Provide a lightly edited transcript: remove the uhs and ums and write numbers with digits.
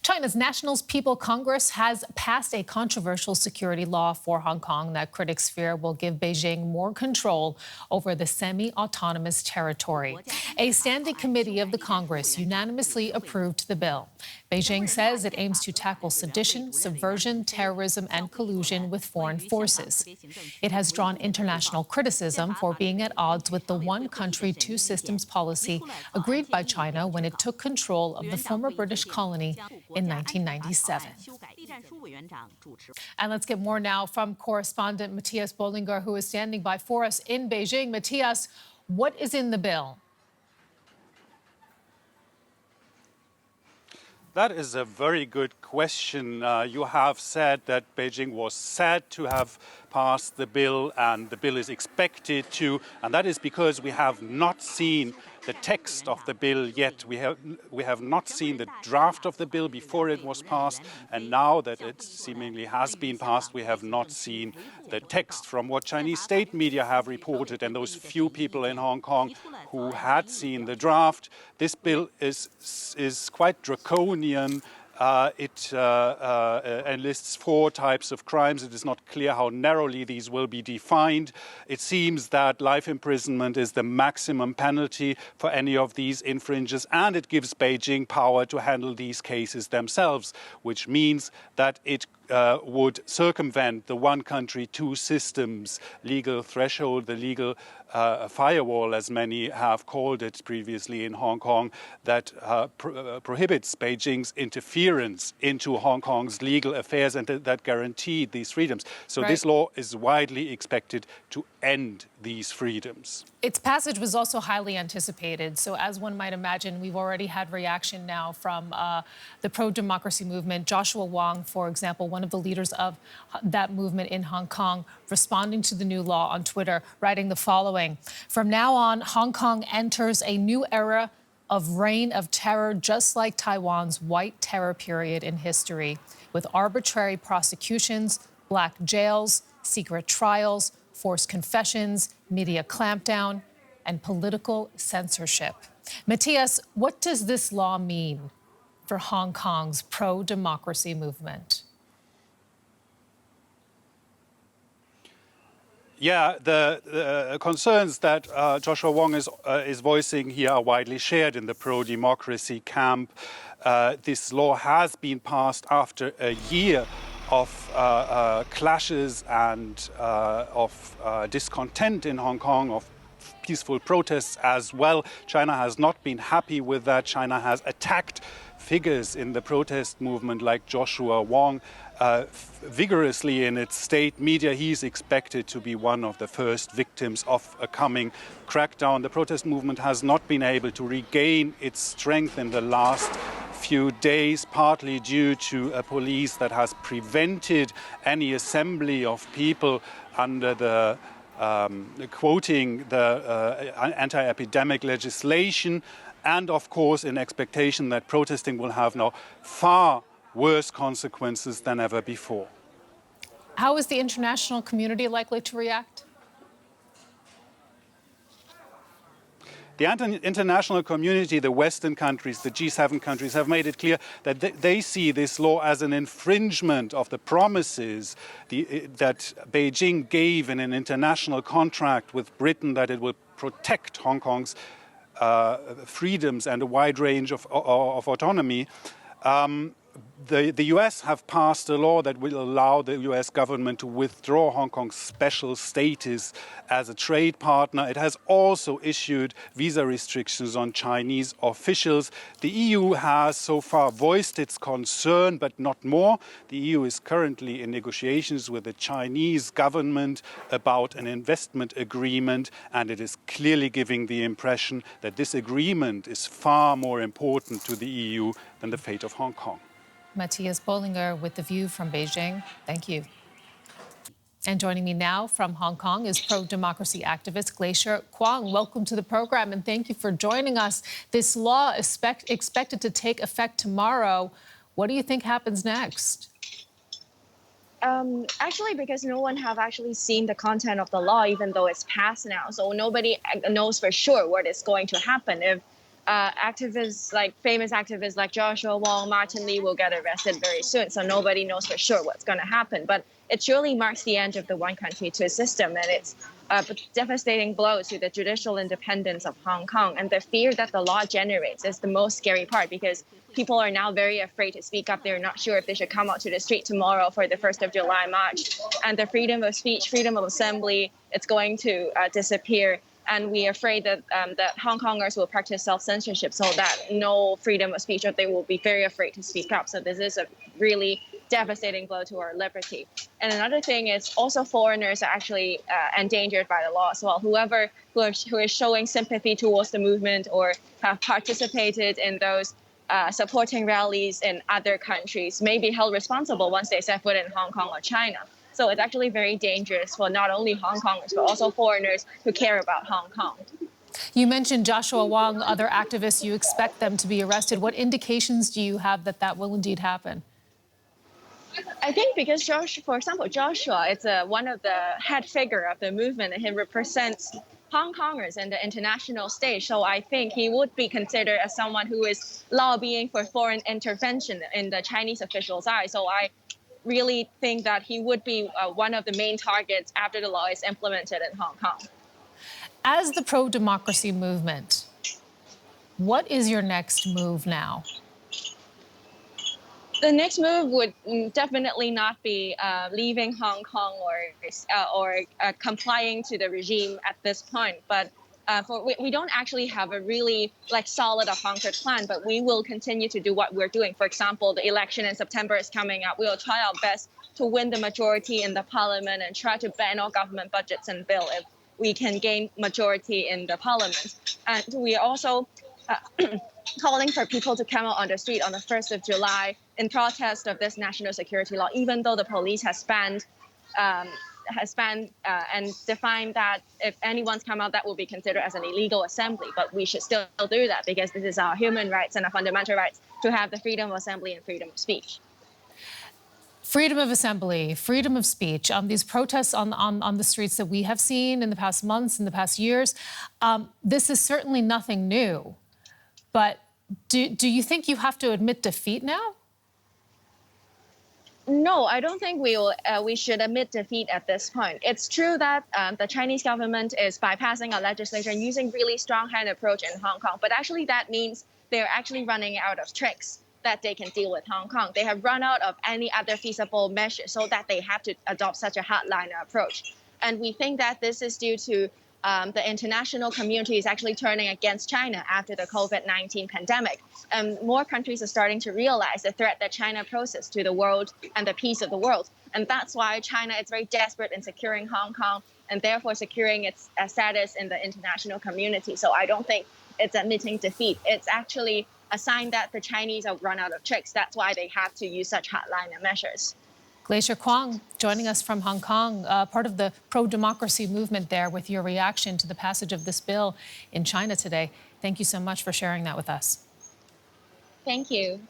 China's National People's Congress has passed a controversial security law for Hong Kong that critics fear will give Beijing more control over the semi-autonomous territory. A standing committee of the Congress unanimously approved the bill. Beijing says it aims to tackle sedition, subversion, terrorism, and collusion with foreign forces. It has drawn international criticism for being at odds with the one country, two systems policy agreed by China when it took control of the former British colony in 1997. And let's get more now from correspondent Matthias Bollinger, who is standing by for us in Beijing. Matthias, what is in the bill? That is a very good question. You have said that Beijing was said to have passed the bill, and the bill is expected to, and that is because we have not seen the text of the bill yet. We have not seen the draft of the bill before it was passed, and now that it seemingly has been passed, we have not seen the text. From what Chinese state media have reported, and those few people in Hong Kong who had seen the draft, this bill is quite draconian. It enlists 4 types of crimes. It is not clear how narrowly these will be defined. It seems that life imprisonment is the maximum penalty for any of these infringers, and it gives Beijing power to handle these cases themselves, which means that it would circumvent the one country, two systems legal threshold, the legal firewall, as many have called it previously in Hong Kong, that prohibits Beijing's interference into Hong Kong's legal affairs and that guaranteed these freedoms. So This law is widely expected to end these freedoms. Its passage was also highly anticipated. So as one might imagine, we've already had reaction now from the pro-democracy movement. Joshua Wong, for example, one of the leaders of that movement in Hong Kong, responding to the new law on Twitter, writing the following: "From now on, Hong Kong enters a new era of reign of terror, just like Taiwan's white terror period in history, with arbitrary prosecutions, black jails, secret trials, forced confessions, media clampdown, and political censorship." Matthias, what does this law mean for Hong Kong's pro-democracy movement? Yeah, the concerns that Joshua Wong is voicing here are widely shared in the pro-democracy camp. This law has been passed after a year of clashes and of discontent in Hong Kong, of peaceful protests as well. China has not been happy with that. China has attacked figures in the protest movement like Joshua Wong vigorously in its state media. He's expected to be one of the first victims of a coming crackdown. The protest movement has not been able to regain its strength in the last few days, partly due to a police that has prevented any assembly of people under the quoting the anti-epidemic legislation, and of course in expectation that protesting will have now far worse consequences than ever before. How is the international community likely to react? The international community, the Western countries, the G7 countries, have made it clear that they see this law as an infringement of the promises that Beijing gave in an international contract with Britain, that it will protect Hong Kong's freedoms and a wide range of autonomy. The US have passed a law that will allow the US government to withdraw Hong Kong's special status as a trade partner. It has also issued visa restrictions on Chinese officials. The EU has so far voiced its concern, but not more. The EU is currently in negotiations with the Chinese government about an investment agreement, and it is clearly giving the impression that this agreement is far more important to the EU than the fate of Hong Kong. Matthias Bollinger with The View from Beijing. Thank you. And joining me now from Hong Kong is pro-democracy activist Glacier Kwong. Welcome to the program, and thank you for joining us. This law is expected to take effect tomorrow. What do you think happens next? Actually, because no one have actually seen the content of the law, even though it's passed now. So nobody knows for sure what is going to happen if activists, like famous activists like Joshua Wong, Martin Lee will get arrested very soon. So nobody knows for sure what's going to happen. But it surely marks the end of the one country, two system. And it's a devastating blow to the judicial independence of Hong Kong. And the fear that the law generates is the most scary part, because people are now very afraid to speak up. They're not sure if they should come out to the street tomorrow for the 1st of July march. And the freedom of speech, freedom of assembly, it's going to disappear. And we are afraid that that Hong Kongers will practice self-censorship, so that no freedom of speech, or they will be very afraid to speak up. So this is a really devastating blow to our liberty. And another thing is also foreigners are actually endangered by the law as well. Whoever who is showing sympathy towards the movement or have participated in those supporting rallies in other countries may be held responsible once they set foot in Hong Kong or China. So it's actually very dangerous for not only Hong Kongers, but also foreigners who care about Hong Kong. You mentioned Joshua Wong, other activists. You expect them to be arrested. What indications do you have that that will indeed happen? I think because for example, Joshua is one of the head figure of the movement, and he represents Hong Kongers in the international stage. So I think he would be considered as someone who is lobbying for foreign intervention in the Chinese officials' eyes. So I really think that he would be one of the main targets after the law is implemented in Hong Kong. As the pro-democracy movement, what is your next move now? The next move would definitely not be leaving Hong Kong or complying to the regime at this point. But we don't actually have a really solid or concrete plan, but we will continue to do what we're doing. For example, the election in September is coming up. We will try our best to win the majority in the parliament and try to ban all government budgets and bill if we can gain majority in the parliament. And we are also calling for people to come out on the street on the 1st of July in protest of this national security law, even though the police has banned and defined that if anyone's come out, that will be considered as an illegal assembly. But we should still do that, because this is our human rights and our fundamental rights to have the freedom of assembly and freedom of speech. Freedom of assembly, freedom of speech. These protests on the streets that we have seen in the past months, in the past years, this is certainly nothing new. But do you think you have to admit defeat now? No, I don't think we should admit defeat at this point. It's true that the Chinese government is bypassing our legislature and using really strong-hand approach in Hong Kong. But actually, that means they're actually running out of tricks that they can deal with Hong Kong. They have run out of any other feasible measure, so that they have to adopt such a hardliner approach. And we think that this is due to the international community is actually turning against China after the COVID-19 pandemic. More countries are starting to realize the threat that China poses to the world and the peace of the world. And that's why China is very desperate in securing Hong Kong and therefore securing its status in the international community. So I don't think it's admitting defeat. It's actually a sign that the Chinese have run out of tricks. That's why they have to use such hardliner measures. Glacier Kwong joining us from Hong Kong, part of the pro-democracy movement there, with your reaction to the passage of this bill in China today. Thank you so much for sharing that with us. Thank you.